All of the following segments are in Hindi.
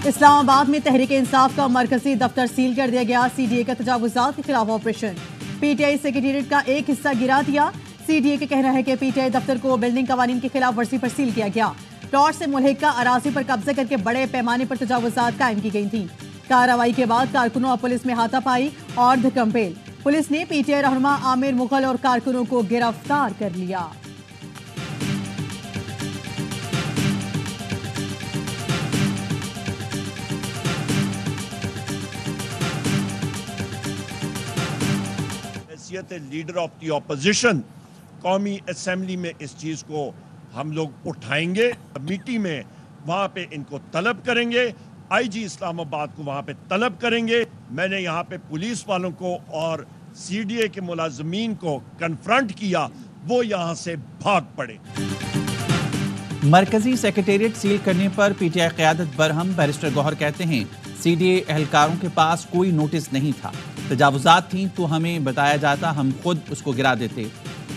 इस्लामाबाद में तहरीक इंसाफ का मरकजी दफ्तर सील कर दिया गया। सीडीए का तजावुजात के खिलाफ ऑपरेशन। पीटीआई सेक्रेटेरिएट का एक हिस्सा गिरा दिया। सीडीए का कहना है कि पीटीआई दफ्तर को बिल्डिंग कवानीन की खिलाफ वर्जी पर सील किया गया। प्लॉट से मुल्हिका अराजी पर कब्जा करके बड़े पैमाने पर तजावुजात कायम की गई थी। कार्रवाई के बाद कारकुनों और पुलिस में हाथापाई और धक्कमपेल। पुलिस ने पीटीआई रहनुमा आमिर मुगल और कारकुनों को गिरफ्तार कर लिया। लीडर ऑफ द ऑपोजिशन कौमी असेंबली में इस चीज को हम लोग उठाएंगे। मीटिंग में वहां पे इनको तलब करेंगे। आईजी इस्लामाबाद को वहां पे तलब करेंगे। मैंने यहाँ पे पुलिस वालों को और सीडीए के मुलाजमीन को कन्फ्रंट किया, वो यहाँ से भाग पड़े। मरकजी सेक्रेटेरिएट सील करने पर पीटीआई क़यादत बरहम। बैरिस्टर गौहर कहते हैं सीडीए एहलकारों के पास कोई नोटिस नहीं था। तजावुजात थी तो हमें बताया जाता, हम खुद उसको गिरा देते।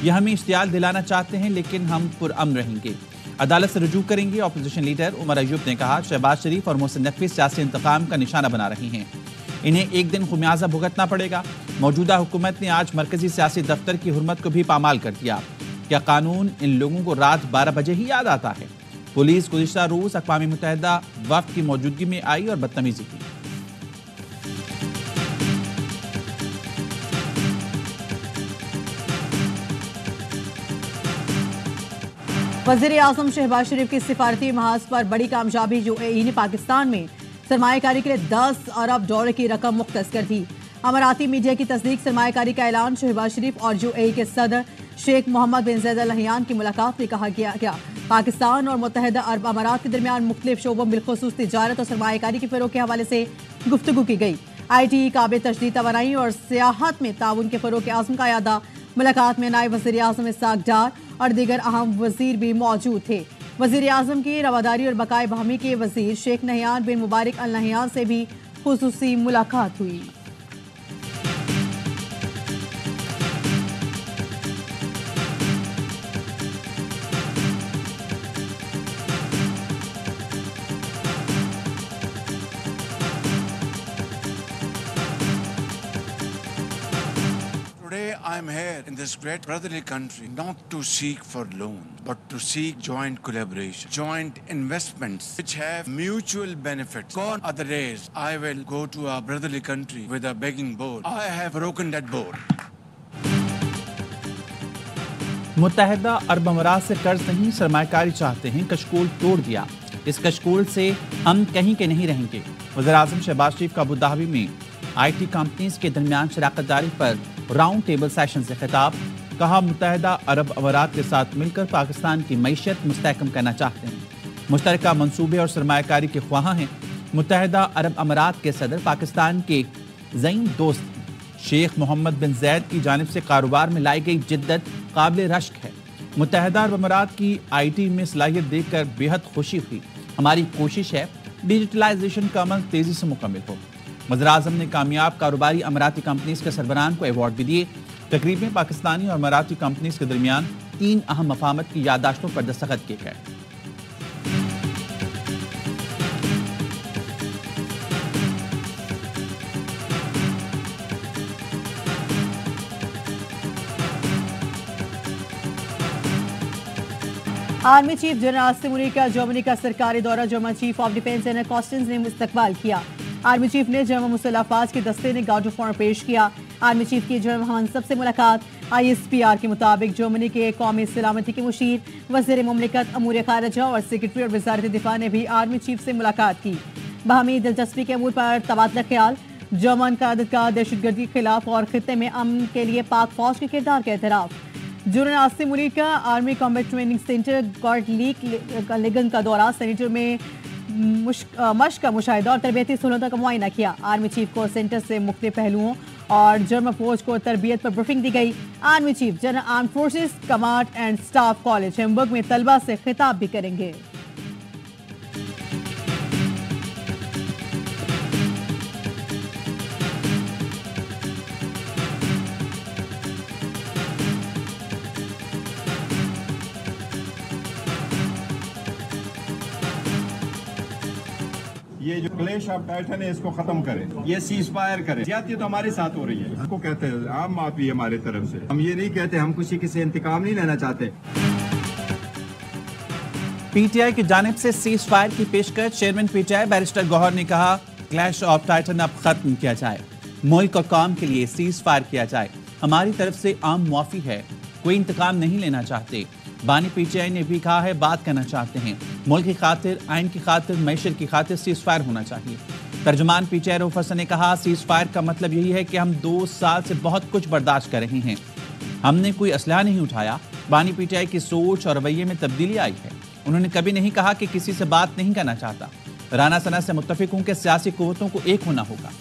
यह हमें इश्तियाल दिलाना चाहते हैं, लेकिन हम पुरअमन रहेंगे, अदालत से रुजू करेंगे। अपोजिशन लीडर उमर अयूब ने कहा शहबाज शरीफ और मोहसिन नकवी सियासी इंतकाम का निशाना बना रही हैं, इन्हें एक दिन खुमियाजा भुगतना पड़ेगा। मौजूदा हुकूमत ने आज मरकजी सियासी दफ्तर की हुर्मत को भी पामाल कर दिया। क्या कानून इन लोगों को रात 12 बजे ही याद आता है? पुलिस गुज़िश्ता रोज अक़वाम मुत्तहिदा वफ़द की मौजूदगी में आई और बदतमीजी की। वज़ीर आज़म शहबाज शरीफ की सिफारती महाज पर बड़ी कामयाबी। यूएई ने पाकिस्तान में सरमायाकारी के लिए $10 अरब की रकम मुख्तस कर दी। अमाराती मीडिया की तस्दीक सरमायाकारी का ऐलान शहबाज शरीफ और यूएई के सदर शेख मोहम्मद बिन ज़ायद अल नहयान की मुलाकात में कहा गया। पाकिस्तान और मुत्तहिदा अरब अमारात के दरमियान मुख्तलिफ शोबों बिलखुसूस तिजारत और सरमायाकारी के फ़रोग़ के हवाले से गुफ्तगू की गई। आई.टी, काबिल तशदीद तवानाई और सियाहत में ताउन के फ़रोग़ के आज़म का यादा। मुलाकात में नायब वज़ीर आज़म इसहाक़ डार और दीगर अहम वज़ीर भी मौजूद थे। वज़ीर आज़म की रवादारी और बकाए बहमी के वज़ीर शेख नहयान बिन मुबारक अल नहयान से भी खुसूसी मुलाकात हुई। I am here in this great brotherly country not to seek for loan, but to seek joint collaboration, joint investments which have mutual benefits. Gone are the days I will go to a brotherly country with a begging bowl. I have broken that bowl. मुत्तहिदा अरब अमारात से कर्ज नहीं, सरमायाकारी चाहते हैं, कशकोल तोड़ दिया। इस कशकोल से हम कहीं के नहीं रहेंगे। वज़ीर आज़म शहबाज शरीफ का अबूधाबी में आई.टी कंपनीज के दरमियान शराकत दारी पर राउंड टेबल सेशन से खिताब। कहा मुत्तहिदा अरब अमारात के साथ मिलकर पाकिस्तान की मईशत मुस्तहकम करना चाहते हैं, मुश्तरका मंसूबे और सरमायाकारी के ख्वाह हैं। मुत्तहिदा अरब अमारात के सदर पाकिस्तान के ज़ईम दोस्त शेख मोहम्मद बिन ज़ायद की जानिब से कारोबार में लाई गई जिद्दत काबिल रश्क है। मुत्तहिदा अरब अमारात की आई.टी में सलाहियत देखकर बेहद खुशी हुई। हमारी कोशिश है डिजिटलाइजेशन का अमल तेजी से मुकम्मल हो। वज़ीर आज़म ने कामयाब कारोबारी अमाराती कंपनीज के सरबराहान को अवार्ड भी दिए। तकरीब में पाकिस्तानी और अमाराती कंपनीज के दरमियान 3 अहम मफाहमत की याददाश्तों पर दस्तखत किए गए। Army chief general Asim Munir का जर्मनी का सरकारी दौरा। German chief of defence general कॉस्टिंस ने इस्तकबाल किया। आर्मी चीफ ने जर्मन मुसल्लह अफवाज के दस्ते ने गार्ड ऑफ ऑनर पेश किया। आर्मी चीफ की जर्मन हमसब से मुलाकात। ISPR के मुताबिक जर्मनी के कौमी सलामती के मुशीर, वज़ीर मुमलिकत अमूर खारजा और सेक्रेटरी और वज़ारत दिफा ने भी आर्मी चीफ से मुलाकात की। बाहमी दिलचस्पी के अमूर पर तबादला ख्याल। जर्मन क़यादत का दहशतगर्दी के खिलाफ और खित्ते में अमन के लिए पाक फौज के किरदार का एतराफ़। जनरल आसिम मुनीर का आर्मी कॉम्बैट ट्रेनिंग सेंटर गॉर्ड लीगन का दौरा। सेनेटर में मश्क का मुशाहिदा और तरबियती सहूलतों का मुआयना किया। आर्मी चीफ को सेंटर से मुख्तलिफ पहलुओं और जर्मन फौज को तरबियत पर ब्रीफिंग दी गई। Army chief general arm forces command and staff college Hamburg में तलबा से खिताब भी करेंगे। ये जो क्लेश ऑफ टाइटन है इसको खत्म करें, ये सीज फायर करें। ज्यादती तो हमारे साथ हो रही है, हमको कहते हैं आम माफी हमारे तरफ से। हम ये नहीं कहते, हम किसी से इंतकाम नहीं लेना चाहते। पीटीआई की जानिब से सीज फायर की पेशकश। चेयरमैन पीटीआई बैरिस्टर गौहर ने कहा क्लैश ऑफ टाइटन अब खत्म किया जाए, मुल्क और कौम के लिए सीज फायर किया जाए। हमारी तरफ से आम मुआफी है, कोई इंतकाम नहीं लेना चाहते। बानी पीटीआई ने भी कहा है बात करना चाहते हैं, मुल्क की खातिर, आइन की खातिर, मैशर की खातिर सीज फायर होना चाहिए। तर्जुमान पीटीआई रऊफ हसन ने कहा सीज फायर का मतलब यही है कि हम 2 साल से बहुत कुछ बर्दाश्त कर रहे हैं, हमने कोई असलहा नहीं उठाया। बानी पीटीआई की सोच और रवैये में तब्दीली आई है। उन्होंने कभी नहीं कहा कि किसी से बात नहीं करना चाहता। राना सना से मुत्तफिक हूं कि सियासी कुव्वतों को एक होना होगा।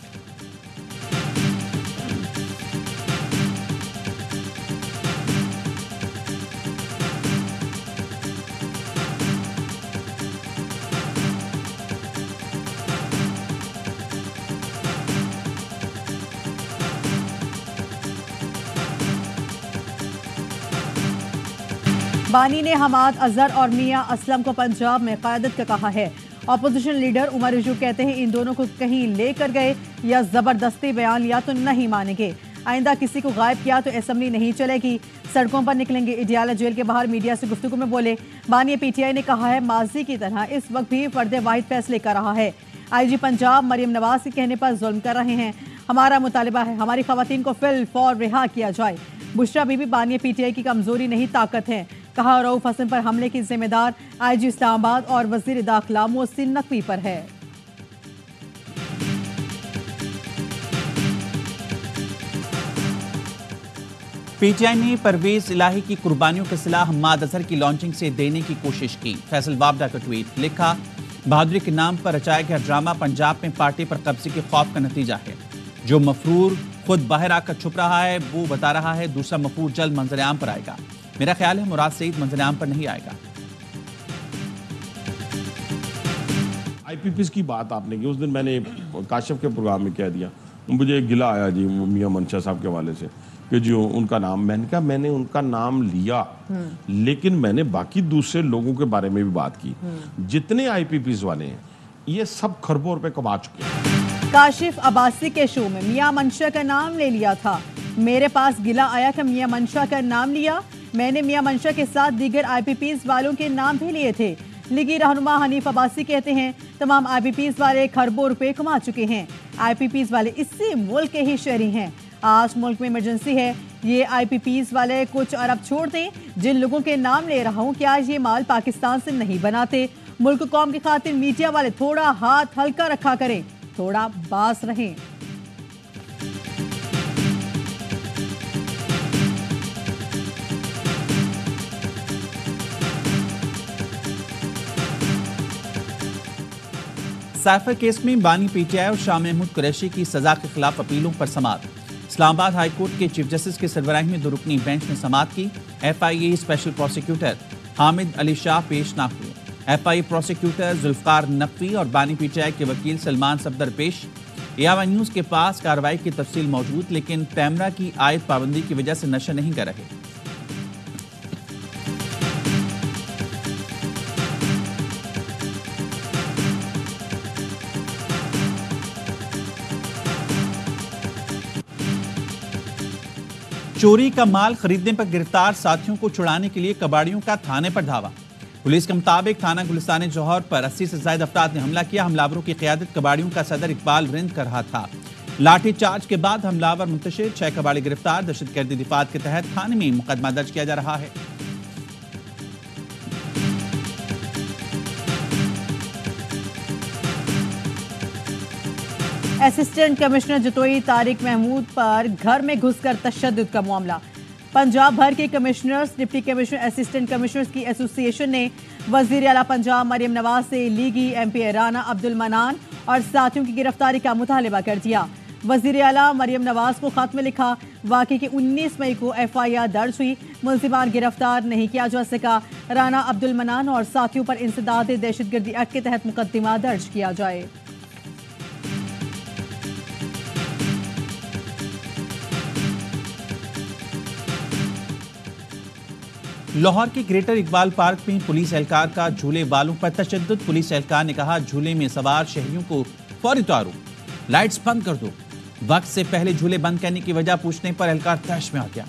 बानी ने हमाद अजहर और मियां असलम को पंजाब में क़यादत का कहा है। अपोजिशन लीडर उमर रिजू कहते हैं इन दोनों को कहीं लेकर गए या जबरदस्ती बयान लिया तो नहीं मानेंगे। आइंदा किसी को गायब किया तो असेंबली नहीं चलेगी, सड़कों पर निकलेंगे। इडियाला जेल के बाहर मीडिया से गुफ्तगू में बोले बानी पीटीआई ने कहा है माजी की तरह इस वक्त भी फर्द वाहिद फैसले कर रहा है। आईजी पंजाब मरियम नवाज के कहने पर जुल्म कर रहे हैं। हमारा मुतालिबा है हमारी खवातीन को फिल फौर रिहा किया जाए। बुशरा बीबी बानी पीटीआई की कमजोरी नहीं ताकत है, कहा रऊफ हसन पर हमले की जिम्मेदार आईजी इस्लामाबाद और वजीर दाखिला मोहसिन नकवी पर है। पीटीआई ने परवेज इलाही की कुर्बानियों के सिला हम्माद अजहर की लॉन्चिंग से देने की कोशिश की। फैसल वाबडा का ट्वीट लिखा बहादुरी के नाम पर रचाया गया ड्रामा पंजाब में पार्टी पर कब्जे के खौफ का नतीजा है। जो मफरूर खुद बाहर आकर छुप रहा है वो बता रहा है दूसरा मफरूर जल्द मंजर-ए-आम पर आएगा। मेरा ख्याल है मुराद सईद मंजर-ए-आम पर नहीं आएगा। आईपीपीस की बात आपने की, उस दिन मैंने काशिफ के प्रोग्राम में कह दिया, मुझे गिला आया जी मियां मंशा साहब के हवाले से कि जो उनका नाम, मैंने कहा मैंने उनका नाम लिया लेकिन मैंने बाकी दूसरे लोगों के बारे में भी बात की। जितने आईपीपीस वाले हैं ये सब खरबों रुपए कमा चुके हैं। काशिफ अब्बासी के शो में मियां मंशा का नाम ले लिया था। मेरे पास गिला आया कि मियां मंशा का नाम लिया। मैंने मियां मंशा के साथ दीगर आईपीपीस वालों के नाम भी लिए थे। लीगी रहनुमा हनीफ अब्बासी कहते हैं तमाम आईपीपीस वाले खरबों रुपए कमा चुके हैं। आईपीपीस वाले इसी मुल्क के ही शहरी हैं। आज मुल्क में इमरजेंसी है, ये आईपीपीस वाले कुछ अरब छोड़ दें। जिन लोगों के नाम ले रहा हूँ क्या ये माल पाकिस्तान से नहीं बनाते? मुल्क कौम की खातिर मीडिया वाले थोड़ा हाथ हल्का रखा करें, थोड़ा बास रहें। साइफर केस में बानी पीटीआई और शाह महमूद कुरैशी की सजा के खिलाफ अपीलों पर समाअत। इस्लामाबाद हाई कोर्ट के चीफ जस्टिस की सरबराही में 2 रुकनी बेंच ने समाअत की। FIA special prosecutor Hamid Ali Shah पेश ना हुए। एफआईए प्रोसिक्यूटर जुल्फकार नकवी और बानी पीटीआई के वकील सलमान सफदर पेश। एआईवाई न्यूज़ के पास कार्रवाई की तफसील मौजूद, लेकिन कैमरा की आयत पाबंदी की वजह से नशर नहीं कर रहे। चोरी का माल खरीदने पर गिरफ्तार साथियों को छुड़ाने के लिए कबाड़ियों का थाने पर धावा। पुलिस के मुताबिक थाना गुलिस्तान जौहर पर 80 से ज्यादा अफराद ने हमला किया। हमलावरों की क़यादत कबाड़ियों का सदर इकबाल रिंद कर रहा था। लाठी चार्ज के बाद हमलावर मुंतशिर, 6 कबाड़ी गिरफ्तार। दहशतगर्दी दिफात के तहत थाने में मुकदमा दर्ज किया जा रहा है। असिस्टेंट कमिश्नर जतोई तारिक महमूद पर घर में घुसकर तशद्दुद का मामला। पंजाब भर के commissioners, deputy commissioner, assistant commissioners की एसोसिएशन ने वजीर आला पंजाब मरियम नवाज से लीगी एमपी राना अब्दुल मनान और साथियों की गिरफ्तारी का मुतालबा कर दिया। वजीर आला मरियम नवाज को खत में लिखा वाकई की 19 मई को FIR दर्ज हुई, मुल्जिमान गिरफ्तार नहीं किया जा सका। राना अब्दुल मनान और साथियों पर इंसदाद दहशतगर्दी एक्ट के तहत मुकदमा दर्ज किया जाए। लाहौर के ग्रेटर इकबाल पार्क में पुलिस एहलकार का झूले वालों पर तशद्दुद। पुलिस एहलकार ने कहा, झूले में सवार शहरियों को फौरी उतारो, लाइट्स बंद कर दो। वक्त से पहले झूले बंद करने की वजह पूछने पर एहलकार तैश में आ गया।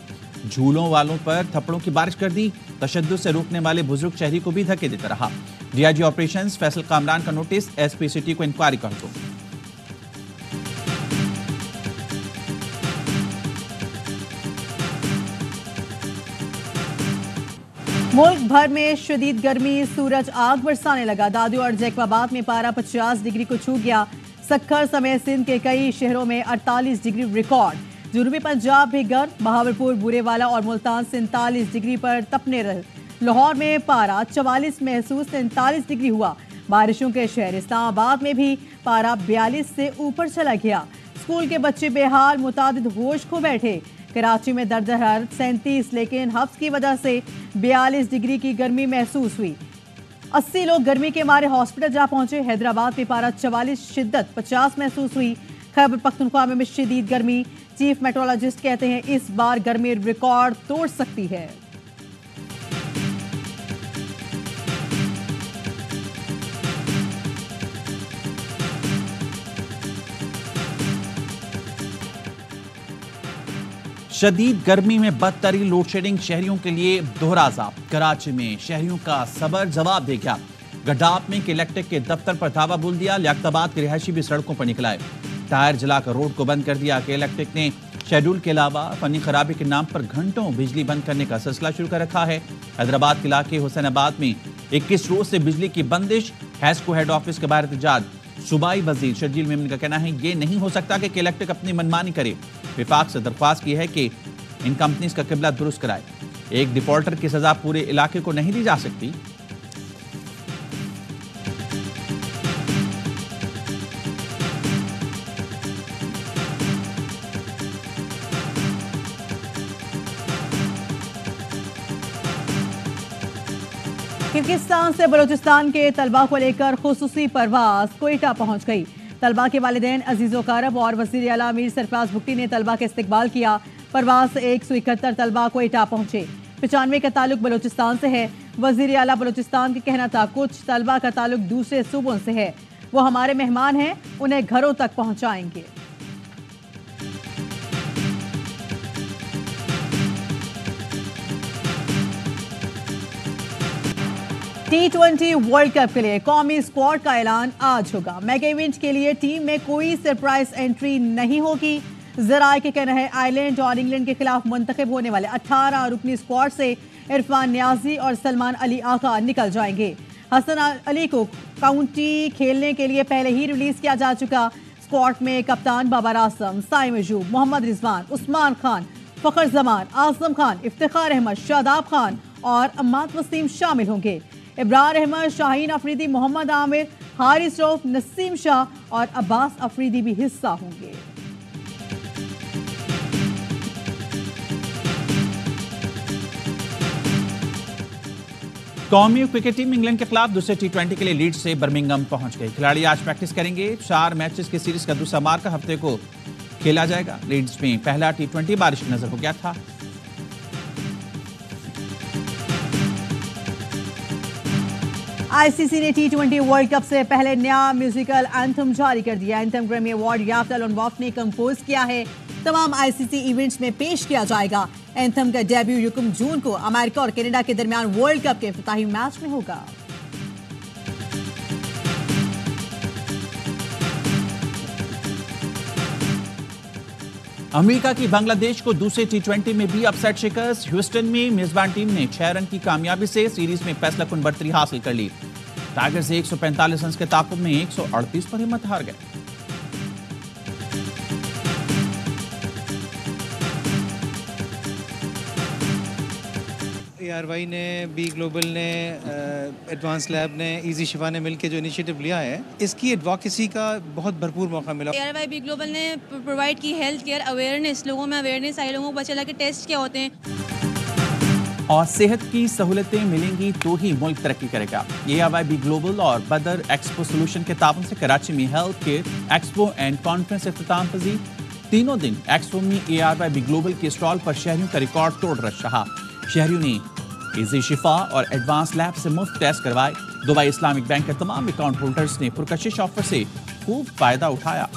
झूलों वालों पर थप्पड़ों की बारिश कर दी। तशद्दुद से रोकने वाले बुजुर्ग शहरी को भी धक्के देता रहा। डीआईजी ऑपरेशंस फैसल कामरान का नोटिस, एसपी सिटी को इंक्वायरी कर दो। मुल्क भर में शदीद गर्मी, सूरज आग बरसाने लगा। दादू और जैकबाबाद में पारा 50 डिग्री को छू गया। सक्खर समेत सिंध के कई शहरों में 48 डिग्री रिकॉर्ड। जनूबी पंजाब भी गर्म, बहावलपुर, बुरेवाला और मुल्तान 47 डिग्री पर तपने रहे। लाहौर में पारा 44 महसूस, 43 डिग्री हुआ। बारिशों के शहर इस्लामाबाद में भी पारा 42 से ऊपर चला गया। स्कूल के बच्चे बेहाल, मुतादिद होश खो बैठे। कराची में दर्ज हरारत 37, लेकिन हफ्स की वजह से 42 डिग्री की गर्मी महसूस हुई। 80 लोग गर्मी के मारे हॉस्पिटल जा पहुंचे। हैदराबाद में पारा 44, शिद्दत 50 महसूस हुई। खैबर पख्तूनख्वा में शदीद गर्मी, चीफ मेट्रोलॉजिस्ट कहते हैं इस बार गर्मी रिकॉर्ड तोड़ सकती है। शदीद गर्मी में बदतरीन लोड शेडिंग शहरियों के लिए दोहरा अज़ाब। कराची में शहरियों का सबर जवाब दे गया। गड्डाप में इलेक्ट्रिक के दफ्तर पर धावा बोल दिया। लियाकताबाद के रिहायशी भी सड़कों पर निकलाए। टायर जलाकर रोड को बंद कर दिया। के इलेक्ट्रिक ने शेड्यूल के अलावा फनी खराबी के नाम पर घंटों बिजली बंद करने का सिलसिला शुरू कर रखा है। हैदराबाद के इलाके हुसैनाबाद में 21 रोज से बिजली की बंदिश। हैस्को हेड ऑफिस के बाहर एहतजाज। सूबाई वजीर शर्जील मेमन का कहना है, ये नहीं हो सकता कि इलेक्ट्रिक अपनी मनमानी करे। विफाक से दरख्वास्त की है कि इन कंपनीज का किबला दुरुस्त कराए। एक डिफॉल्टर की सजा पूरे इलाके को नहीं दी जा सकती। किर्गिस्तान से बलूचिस्तान के तलबा को लेकर खुसूसी परवाज कोयटा पहुंच गई। तलबा के वालिदैन अजीज वकारब और वज़ीर आला मीर सरफराज भुट्टी ने तलबा का इस्तकबाल किया। परवाज से 171 तलबा कोयटा पहुंचे। 95 का ताल्लुक बलूचिस्तान से है। वज़ीर आला बलूचिस्तान का कहना था, कुछ तलबा का ताल्लुक दूसरे सूबों से है, वो हमारे मेहमान हैं, उन्हें घरों तक पहुंचाएंगे। T20 वर्ल्ड कप के लिए कौमी स्क्वाड का ऐलान आज होगा। मेगा इवेंट के लिए टीम में कोई सरप्राइज एंट्री नहीं होगी। जराए के कहना है, आयरलैंड और इंग्लैंड के खिलाफ मुंतखब होने वाले 18 रुकनी स्क्वाड से इरफान न्याजी और सलमान अली आका निकल जाएंगे। हसन अली को काउंटी खेलने के लिए पहले ही रिलीज किया जा चुका। स्क्वाड में कप्तान बाबर आजम, साइम अयूब, मोहम्मद रिजवान, उस्मान खान, फखर जमान, आजम खान, इफ्तिखार अहमद, शादाब खान और अम्माद वसीम शामिल होंगे। इब्रार अहमद, शाहीन अफरीदी, मोहम्मद आमिर, हारिस रऊफ, नसीम शाह और अब्बास अफरीदी भी हिस्सा होंगे। कौमी क्रिकेट टीम इंग्लैंड के खिलाफ दूसरे T20 के लिए लीड्स से बर्मिंघम पहुंच गई। खिलाड़ी आज प्रैक्टिस करेंगे। 4 मैचेस की सीरीज का दूसरा मार्का हफ्ते को खेला जाएगा। लीड्स में पहला T20 बारिश की नजर हो गया था। आईसीसी ने T20 वर्ल्ड कप से पहले नया म्यूजिकल एंथम जारी कर दिया। एंथम ग्रैमी अवार्ड याफ्ता एलन वॉफ ने कंपोज किया है। तमाम आईसीसी इवेंट्स में पेश किया जाएगा। एंथम का डेब्यू 1 जून को अमेरिका और कनाडा के दरमियान वर्ल्ड कप के इफ्तिताही मैच में होगा। अमेरिका की बांग्लादेश को दूसरे T20 में भी अपसेट शिकस्त। ह्यूस्टन में मेजबान टीम ने 6 रन की कामयाबी से सीरीज में फैसलाकुन बढ़तरी हासिल कर ली। टाइगर्स 145 रन के ताकुब में 138 पर हिम्मत हार गए। ARY ने, बी ग्लोबल ने, एडवांस लैब ने, इजी शिफा ने मिलकर जो इनिशिएटिव लिया है, इसकी एडवोकेसी का बहुत भरपूर मौका मिला। ARY बी ग्लोबल ने प्रोवाइड की हेल्थ केयर अवेयरनेस, लोगों में अवेयरनेस आई, लोगों को पता चला कि टेस्ट क्या होते हैं। और सेहत की सहूलतें मिलेंगी तो ही मुल्क तरक्की करेगा। ARY बी ग्लोबल और बदर एक्सपो सोल्यूशन के ताबन से कराची में health care expo and conference इख्तिताम पजीर। तीनों दिन एक्सपो में ARY बी ग्लोबल के स्टॉल पर शहरियों का रिकॉर्ड तोड़ रश रहा। शहरियों ने इजी शिफा और एडवांस लैब से मुफ्त टेस्ट करवाए। दुबई इस्लामिक बैंक के तमाम अकाउंट होल्डर्स ने पुरकशिश ऑफर से खूब फायदा उठाया।